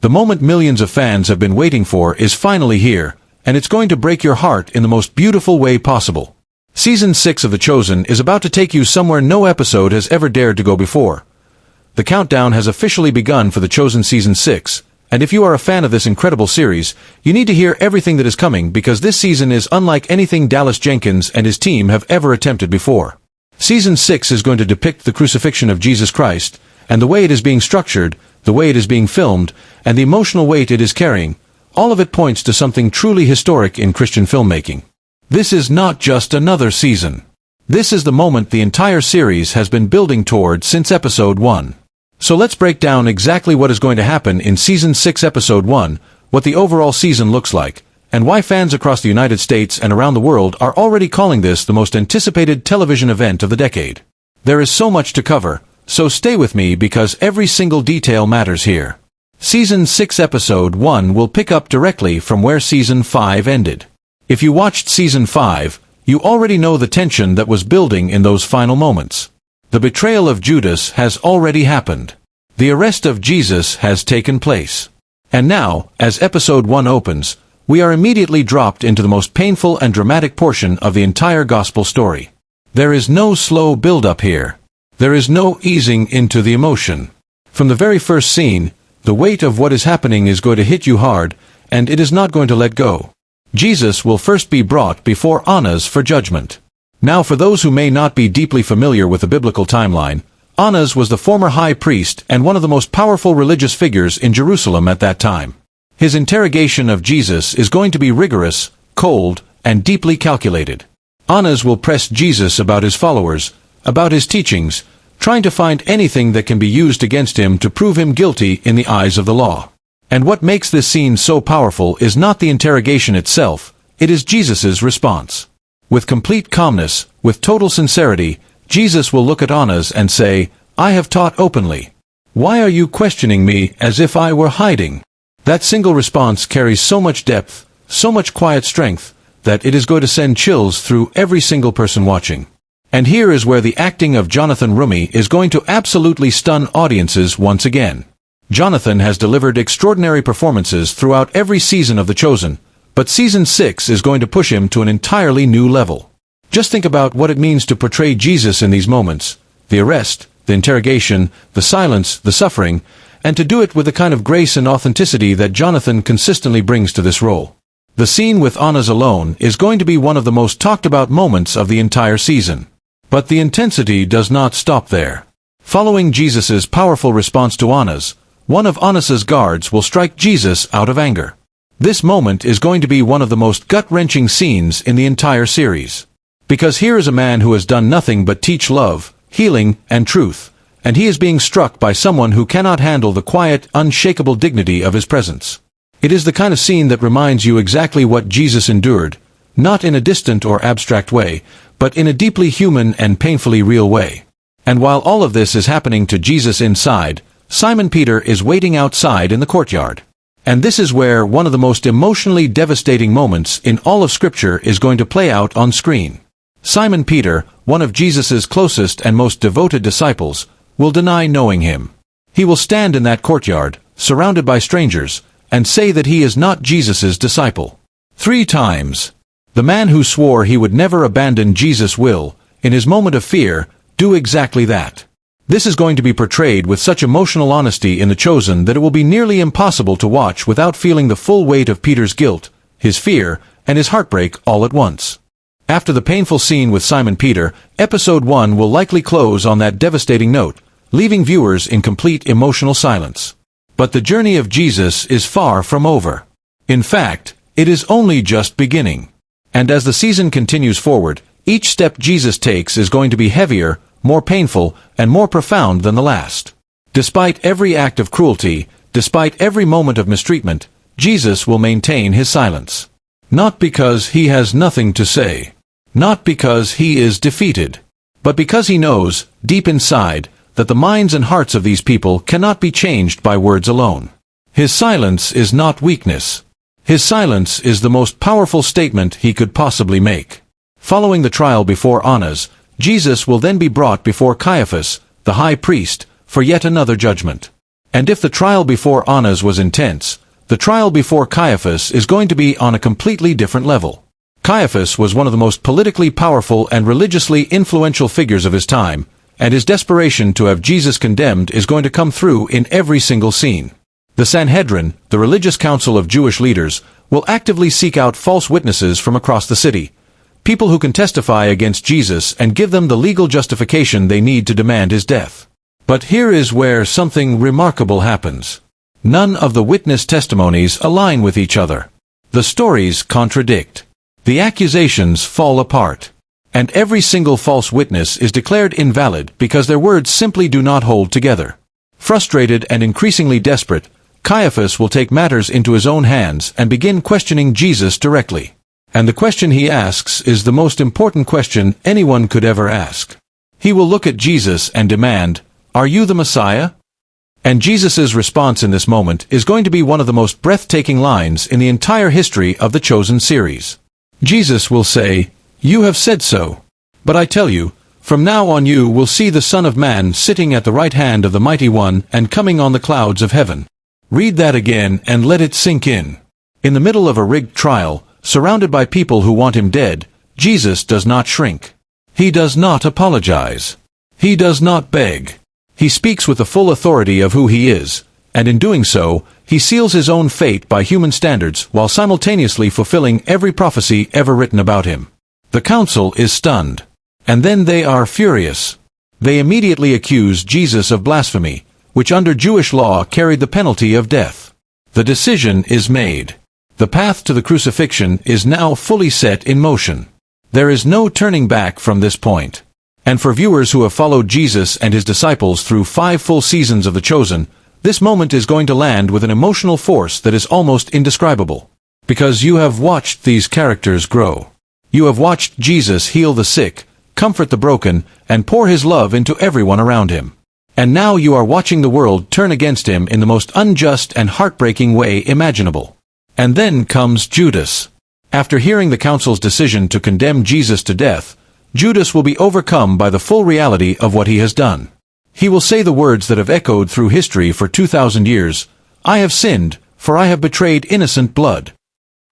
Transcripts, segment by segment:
The moment millions of fans have been waiting for is finally here, and it's going to break your heart in the most beautiful way possible. Season 6 of The Chosen is about to take you somewhere no episode has ever dared to go before. The countdown has officially begun for The Chosen Season 6, and if you are a fan of this incredible series, you need to hear everything that is coming because this season is unlike anything Dallas Jenkins and his team have ever attempted before. Season 6 is going to depict the crucifixion of Jesus Christ, and the way it is being structured, the way it is being filmed, and the emotional weight it is carrying, all of it points to something truly historic in Christian filmmaking. This is not just another season. This is the moment the entire series has been building toward since Episode 1. So let's break down exactly what is going to happen in Season 6 Episode 1, what the overall season looks like, and why fans across the United States and around the world are already calling this the most anticipated television event of the decade. There is so much to cover, so stay with me because every single detail matters here. Season 6 Episode 1 will pick up directly from where Season 5 ended. If you watched Season 5, you already know the tension that was building in those final moments. The betrayal of Judas has already happened. The arrest of Jesus has taken place. And now, as Episode 1 opens, we are immediately dropped into the most painful and dramatic portion of the entire gospel story. There is no slow build-up here. There is no easing into the emotion. From the very first scene, the weight of what is happening is going to hit you hard, and it is not going to let go. Jesus will first be brought before Annas for judgment. Now for those who may not be deeply familiar with the biblical timeline, Annas was the former high priest and one of the most powerful religious figures in Jerusalem at that time. His interrogation of Jesus is going to be rigorous, cold, and deeply calculated. Annas will press Jesus about his followers, about his teachings, trying to find anything that can be used against him to prove him guilty in the eyes of the law. And what makes this scene so powerful is not the interrogation itself, it is Jesus's response. With complete calmness, with total sincerity, Jesus will look at Annas and say, "I have taught openly. Why are you questioning me as if I were hiding?" That single response carries so much depth, so much quiet strength, that it is going to send chills through every single person watching. And here is where the acting of Jonathan Rumey is going to absolutely stun audiences once again. Jonathan has delivered extraordinary performances throughout every season of The Chosen, but Season 6 is going to push him to an entirely new level. Just think about what it means to portray Jesus in these moments, the arrest, the interrogation, the silence, the suffering, and to do it with the kind of grace and authenticity that Jonathan consistently brings to this role. The scene with Annas alone is going to be one of the most talked about moments of the entire season. But the intensity does not stop there. Following Jesus's powerful response to Annas, one of Annas's guards will strike Jesus out of anger. This moment is going to be one of the most gut-wrenching scenes in the entire series. Because here is a man who has done nothing but teach love, healing, and truth, and he is being struck by someone who cannot handle the quiet, unshakable dignity of his presence. It is the kind of scene that reminds you exactly what Jesus endured, not in a distant or abstract way, but in a deeply human and painfully real way. And while all of this is happening to Jesus inside, Simon Peter is waiting outside in the courtyard. And this is where one of the most emotionally devastating moments in all of Scripture is going to play out on screen. Simon Peter, one of Jesus's closest and most devoted disciples, will deny knowing him. He will stand in that courtyard, surrounded by strangers, and say that he is not Jesus's disciple. 3 times. The man who swore he would never abandon Jesus will, in his moment of fear, do exactly that. This is going to be portrayed with such emotional honesty in The Chosen that it will be nearly impossible to watch without feeling the full weight of Peter's guilt, his fear, and his heartbreak all at once. After the painful scene with Simon Peter, Episode 1 will likely close on that devastating note, leaving viewers in complete emotional silence. But the journey of Jesus is far from over. In fact, it is only just beginning. And as the season continues forward, each step Jesus takes is going to be heavier, more painful, and more profound than the last. Despite every act of cruelty, despite every moment of mistreatment, Jesus will maintain his silence. Not because he has nothing to say. Not because he is defeated. But because he knows, deep inside, that the minds and hearts of these people cannot be changed by words alone. His silence is not weakness. His silence is the most powerful statement he could possibly make. Following the trial before Annas, Jesus will then be brought before Caiaphas, the high priest, for yet another judgment. And if the trial before Annas was intense, the trial before Caiaphas is going to be on a completely different level. Caiaphas was one of the most politically powerful and religiously influential figures of his time, and his desperation to have Jesus condemned is going to come through in every single scene. The Sanhedrin, the religious council of Jewish leaders, will actively seek out false witnesses from across the city, people who can testify against Jesus and give them the legal justification they need to demand his death. But here is where something remarkable happens. None of the witness testimonies align with each other. The stories contradict. The accusations fall apart. And every single false witness is declared invalid because their words simply do not hold together. Frustrated and increasingly desperate, Caiaphas will take matters into his own hands and begin questioning Jesus directly. And the question he asks is the most important question anyone could ever ask. He will look at Jesus and demand, "Are you the Messiah?" And Jesus' response in this moment is going to be one of the most breathtaking lines in the entire history of the Chosen series. Jesus will say, "You have said so. But I tell you, from now on you will see the Son of Man sitting at the right hand of the Mighty One and coming on the clouds of heaven." Read that again and let it sink in. In the middle of a rigged trial, surrounded by people who want him dead, Jesus does not shrink. He does not apologize. He does not beg. He speaks with the full authority of who he is, and in doing so, he seals his own fate by human standards while simultaneously fulfilling every prophecy ever written about him. The council is stunned. And then they are furious. They immediately accuse Jesus of blasphemy, which under Jewish law carried the penalty of death. The decision is made. The path to the crucifixion is now fully set in motion. There is no turning back from this point. And for viewers who have followed Jesus and his disciples through 5 full seasons of The Chosen, this moment is going to land with an emotional force that is almost indescribable. Because you have watched these characters grow. You have watched Jesus heal the sick, comfort the broken, and pour his love into everyone around him. And now you are watching the world turn against him in the most unjust and heartbreaking way imaginable. And then comes Judas. After hearing the council's decision to condemn Jesus to death, Judas will be overcome by the full reality of what he has done. He will say the words that have echoed through history for 2,000 years, "I have sinned, for I have betrayed innocent blood."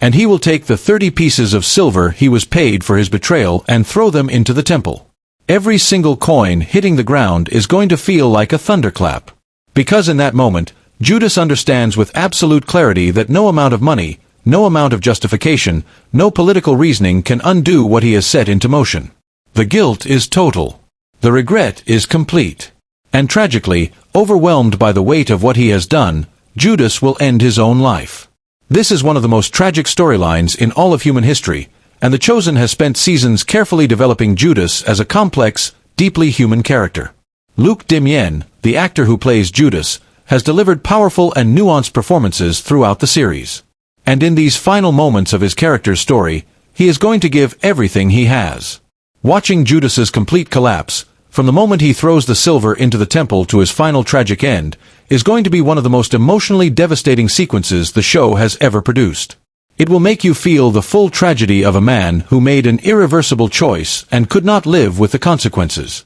And he will take the 30 pieces of silver he was paid for his betrayal and throw them into the temple. Every single coin hitting the ground is going to feel like a thunderclap. Because in that moment, Judas understands with absolute clarity that no amount of money, no amount of justification, no political reasoning can undo what he has set into motion. The guilt is total. The regret is complete. And tragically, overwhelmed by the weight of what he has done, Judas will end his own life. This is one of the most tragic storylines in all of human history, and The Chosen has spent seasons carefully developing Judas as a complex, deeply human character. Luc Dimian, the actor who plays Judas, has delivered powerful and nuanced performances throughout the series. And in these final moments of his character's story, he is going to give everything he has. Watching Judas's complete collapse, from the moment he throws the silver into the temple to his final tragic end, is going to be one of the most emotionally devastating sequences the show has ever produced. It will make you feel the full tragedy of a man who made an irreversible choice and could not live with the consequences.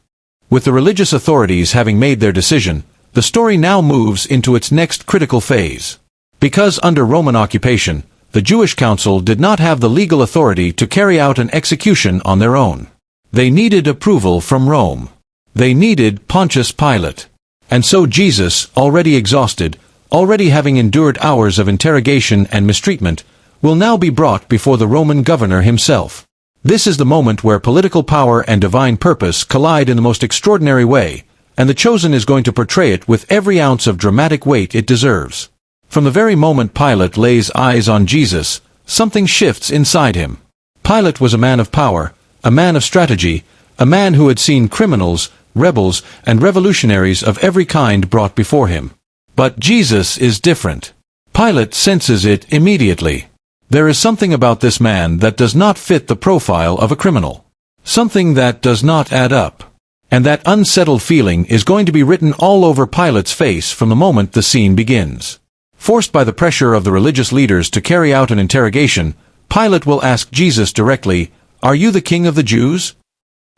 With the religious authorities having made their decision, the story now moves into its next critical phase. Because under Roman occupation, the Jewish council did not have the legal authority to carry out an execution on their own. They needed approval from Rome. They needed Pontius Pilate. And so Jesus, already exhausted, already having endured hours of interrogation and mistreatment, will now be brought before the Roman governor himself. This is the moment where political power and divine purpose collide in the most extraordinary way, and The Chosen is going to portray it with every ounce of dramatic weight it deserves. From the very moment Pilate lays eyes on Jesus, something shifts inside him. Pilate was a man of power, a man of strategy, a man who had seen criminals, rebels, and revolutionaries of every kind brought before him. But Jesus is different. Pilate senses it immediately. There is something about this man that does not fit the profile of a criminal. Something that does not add up. And that unsettled feeling is going to be written all over Pilate's face from the moment the scene begins. Forced by the pressure of the religious leaders to carry out an interrogation, Pilate will ask Jesus directly, "Are you the king of the Jews?"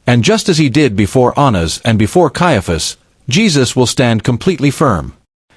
And just as he did before Annas and before Caiaphas, Jesus will stand completely firm.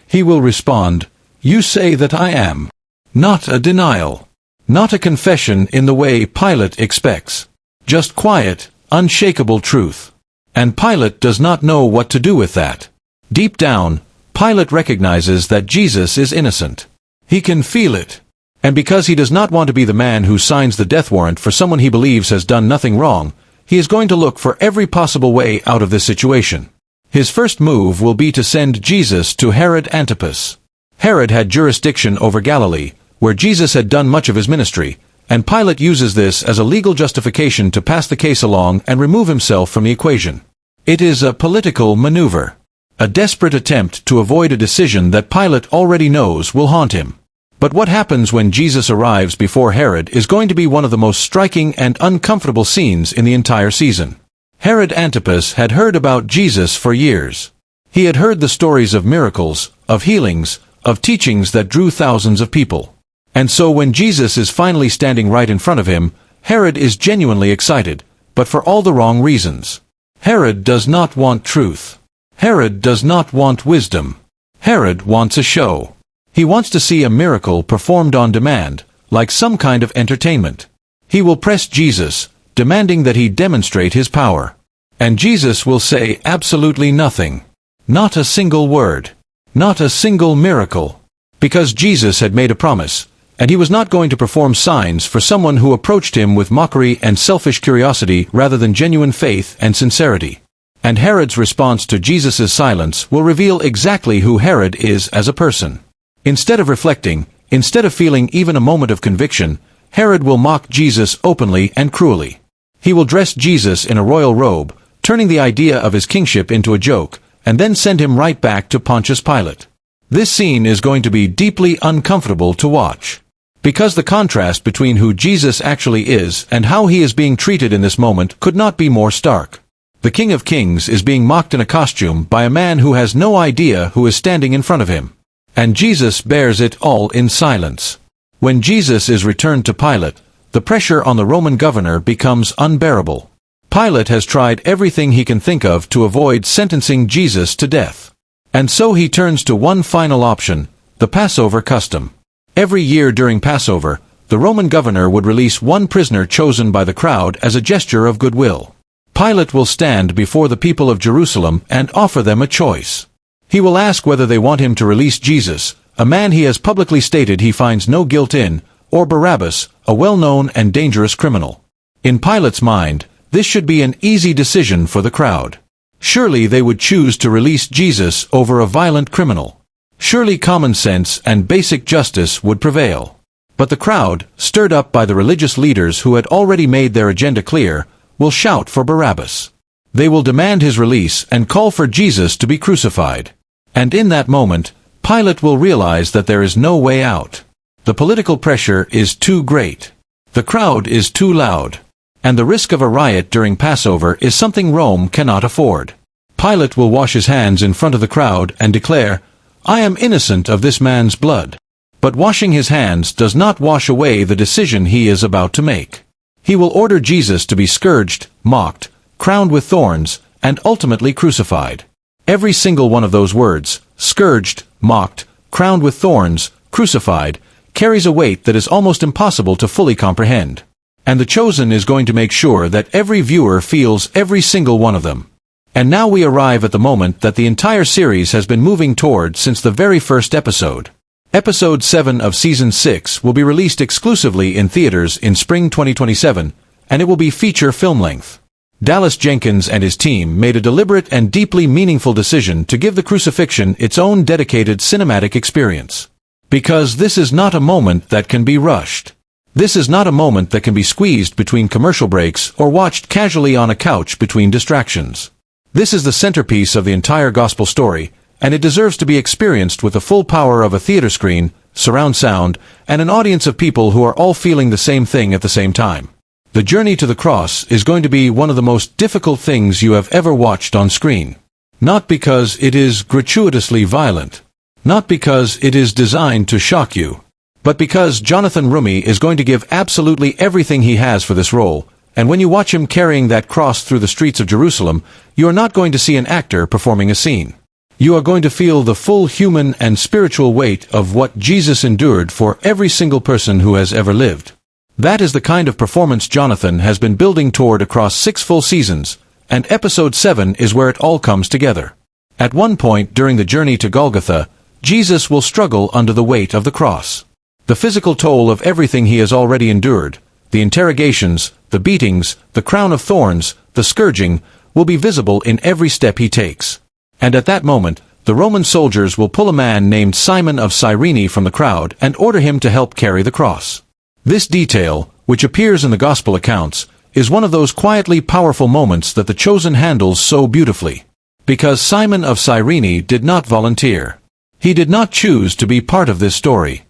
He will respond, "You say that I am." Not a denial. Not a confession in the way Pilate expects. Just quiet, unshakable truth. And Pilate does not know what to do with that. Deep down, Pilate recognizes that Jesus is innocent. He can feel it. And because he does not want to be the man who signs the death warrant for someone he believes has done nothing wrong, he is going to look for every possible way out of this situation. His first move will be to send Jesus to Herod Antipas. Herod had jurisdiction over Galilee, where Jesus had done much of his ministry, and Pilate uses this as a legal justification to pass the case along and remove himself from the equation. It is a political maneuver. A desperate attempt to avoid a decision that Pilate already knows will haunt him. But what happens when Jesus arrives before Herod is going to be one of the most striking and uncomfortable scenes in the entire season. Herod Antipas had heard about Jesus for years. He had heard the stories of miracles, of healings, of teachings that drew thousands of people. And so when Jesus is finally standing right in front of him, Herod is genuinely excited, but for all the wrong reasons. Herod does not want truth. Herod does not want wisdom. Herod wants a show. He wants to see a miracle performed on demand, like some kind of entertainment. He will press Jesus, demanding that he demonstrate his power. And Jesus will say absolutely nothing. Not a single word. Not a single miracle. Because Jesus had made a promise, and he was not going to perform signs for someone who approached him with mockery and selfish curiosity rather than genuine faith and sincerity. And Herod's response to Jesus' silence will reveal exactly who Herod is as a person. Instead of reflecting, instead of feeling even a moment of conviction, Herod will mock Jesus openly and cruelly. He will dress Jesus in a royal robe, turning the idea of his kingship into a joke, and then send him right back to Pontius Pilate. This scene is going to be deeply uncomfortable to watch. Because the contrast between who Jesus actually is and how he is being treated in this moment could not be more stark. The King of Kings is being mocked in a costume by a man who has no idea who is standing in front of him. And Jesus bears it all in silence. When Jesus is returned to Pilate, the pressure on the Roman governor becomes unbearable. Pilate has tried everything he can think of to avoid sentencing Jesus to death. And so he turns to one final option, the Passover custom. Every year during Passover, the Roman governor would release one prisoner chosen by the crowd as a gesture of goodwill. Pilate will stand before the people of Jerusalem and offer them a choice. He will ask whether they want him to release Jesus, a man he has publicly stated he finds no guilt in, or Barabbas, a well-known and dangerous criminal. In Pilate's mind, this should be an easy decision for the crowd. Surely they would choose to release Jesus over a violent criminal. Surely common sense and basic justice would prevail. But the crowd, stirred up by the religious leaders who had already made their agenda clear, will shout for Barabbas. They will demand his release and call for Jesus to be crucified. And in that moment, Pilate will realize that there is no way out. The political pressure is too great. The crowd is too loud. And the risk of a riot during Passover is something Rome cannot afford. Pilate will wash his hands in front of the crowd and declare, "I am innocent of this man's blood." But washing his hands does not wash away the decision he is about to make. He will order Jesus to be scourged, mocked, crowned with thorns, and ultimately crucified. Every single one of those words, scourged, mocked, crowned with thorns, crucified, carries a weight that is almost impossible to fully comprehend. And the chosen is going to make sure that every viewer feels every single one of them. And now we arrive at the moment that the entire series has been moving toward since the very first episode. Episode 7 of Season 6 will be released exclusively in theaters in spring 2027, and it will be feature film length. Dallas Jenkins and his team made a deliberate and deeply meaningful decision to give the crucifixion its own dedicated cinematic experience. Because this is not a moment that can be rushed. This is not a moment that can be squeezed between commercial breaks or watched casually on a couch between distractions. This is the centerpiece of the entire gospel story, and it deserves to be experienced with the full power of a theater screen, surround sound, and an audience of people who are all feeling the same thing at the same time. The journey to the cross is going to be one of the most difficult things you have ever watched on screen. Not because it is gratuitously violent. Not because it is designed to shock you. But because Jonathan Rumi is going to give absolutely everything he has for this role, and when you watch him carrying that cross through the streets of Jerusalem, you are not going to see an actor performing a scene. You are going to feel the full human and spiritual weight of what Jesus endured for every single person who has ever lived. That is the kind of performance Jonathan has been building toward across 6 full seasons, and episode 7 is where it all comes together. At one point during the journey to Golgotha, Jesus will struggle under the weight of the cross. The physical toll of everything he has already endured, the interrogations, the beatings, the crown of thorns, the scourging, will be visible in every step he takes. And at that moment, the Roman soldiers will pull a man named Simon of Cyrene from the crowd and order him to help carry the cross. This detail, which appears in the Gospel accounts, is one of those quietly powerful moments that the Chosen handles so beautifully. Because Simon of Cyrene did not volunteer. He did not choose to be part of this story.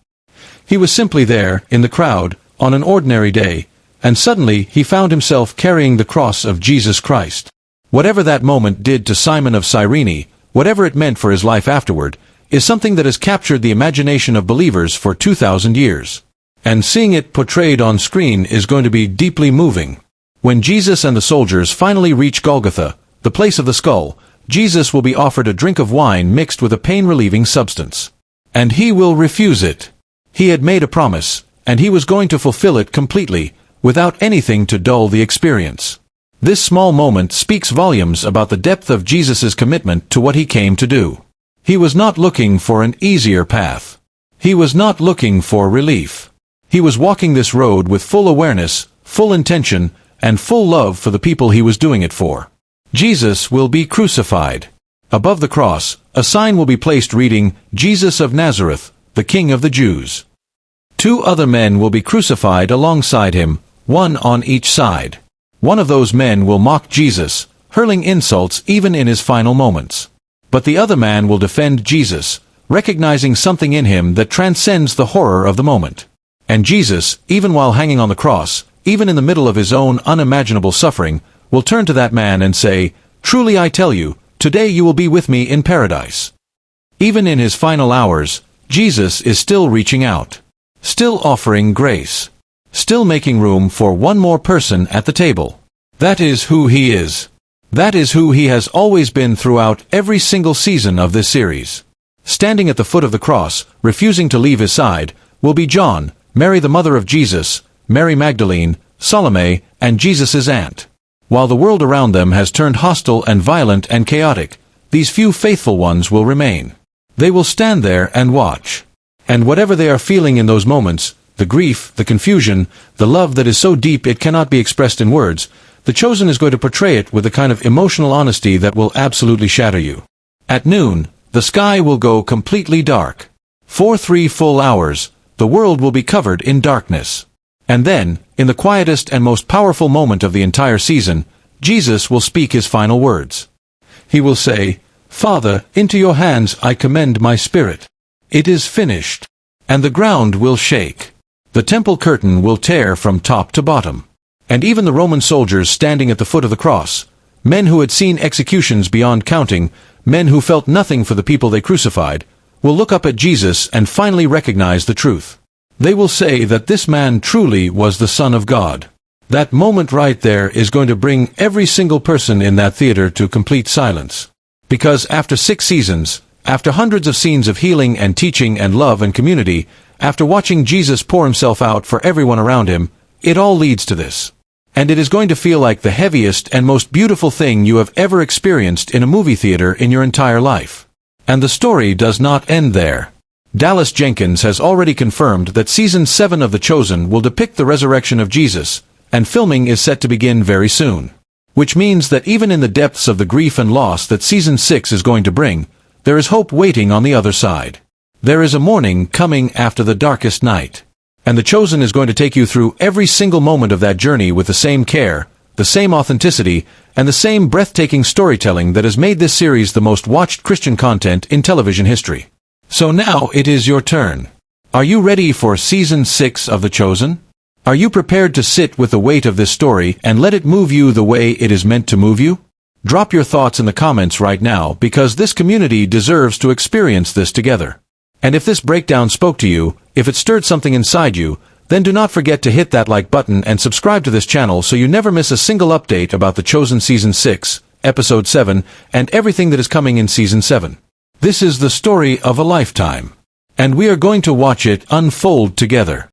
He was simply there, in the crowd, on an ordinary day, and suddenly he found himself carrying the cross of Jesus Christ. Whatever that moment did to Simon of Cyrene, whatever it meant for his life afterward, is something that has captured the imagination of believers for 2,000 years. And seeing it portrayed on screen is going to be deeply moving. When Jesus and the soldiers finally reach Golgotha, the place of the skull, Jesus will be offered a drink of wine mixed with a pain-relieving substance. And he will refuse it. He had made a promise, and he was going to fulfill it completely, without anything to dull the experience. This small moment speaks volumes about the depth of Jesus' commitment to what he came to do. He was not looking for an easier path. He was not looking for relief. He was walking this road with full awareness, full intention, and full love for the people he was doing it for. Jesus will be crucified. Above the cross, a sign will be placed reading, Jesus of Nazareth, the King of the Jews. 2 other men will be crucified alongside him, one on each side. One of those men will mock Jesus, hurling insults even in his final moments. But the other man will defend Jesus, recognizing something in him that transcends the horror of the moment. And Jesus, even while hanging on the cross, even in the middle of his own unimaginable suffering, will turn to that man and say, "Truly I tell you, today you will be with me in paradise." Even in his final hours, Jesus is still reaching out. Still offering grace. Still making room for one more person at the table. That is who he is. That is who he has always been throughout every single season of this series. Standing at the foot of the cross, refusing to leave his side, will be John, Mary the mother of Jesus, Mary Magdalene, Salome, and Jesus' aunt. While the world around them has turned hostile and violent and chaotic, these few faithful ones will remain. They will stand there and watch. And whatever they are feeling in those moments, the grief, the confusion, the love that is so deep it cannot be expressed in words, the Chosen is going to portray it with a kind of emotional honesty that will absolutely shatter you. At noon, the sky will go completely dark. For 3 full hours, the world will be covered in darkness. And then, in the quietest and most powerful moment of the entire season, Jesus will speak his final words. He will say, "Father, into your hands I commend my spirit. It is finished." And the ground will shake. The temple curtain will tear from top to bottom. And even the Roman soldiers standing at the foot of the cross, men who had seen executions beyond counting, men who felt nothing for the people they crucified, will look up at Jesus and finally recognize the truth. They will say that this man truly was the Son of God. That moment right there is going to bring every single person in that theater to complete silence. Because after 6 seasons, after hundreds of scenes of healing and teaching and love and community, after watching Jesus pour himself out for everyone around him, it all leads to this. And it is going to feel like the heaviest and most beautiful thing you have ever experienced in a movie theater in your entire life. And the story does not end there. Dallas Jenkins has already confirmed that Season 7 of The Chosen will depict the resurrection of Jesus, and filming is set to begin very soon. Which means that even in the depths of the grief and loss that Season 6 is going to bring, there is hope waiting on the other side. There is a morning coming after the darkest night. And The Chosen is going to take you through every single moment of that journey with the same care, the same authenticity, and the same breathtaking storytelling that has made this series the most watched Christian content in television history. So now it is your turn. Are you ready for Season 6 of The Chosen? Are you prepared to sit with the weight of this story and let it move you the way it is meant to move you? Drop your thoughts in the comments right now because this community deserves to experience this together. And if this breakdown spoke to you, if it stirred something inside you, then do not forget to hit that like button and subscribe to this channel so you never miss a single update about The Chosen Season 6, Episode 7, and everything that is coming in Season 7. This is the story of a lifetime. And we are going to watch it unfold together.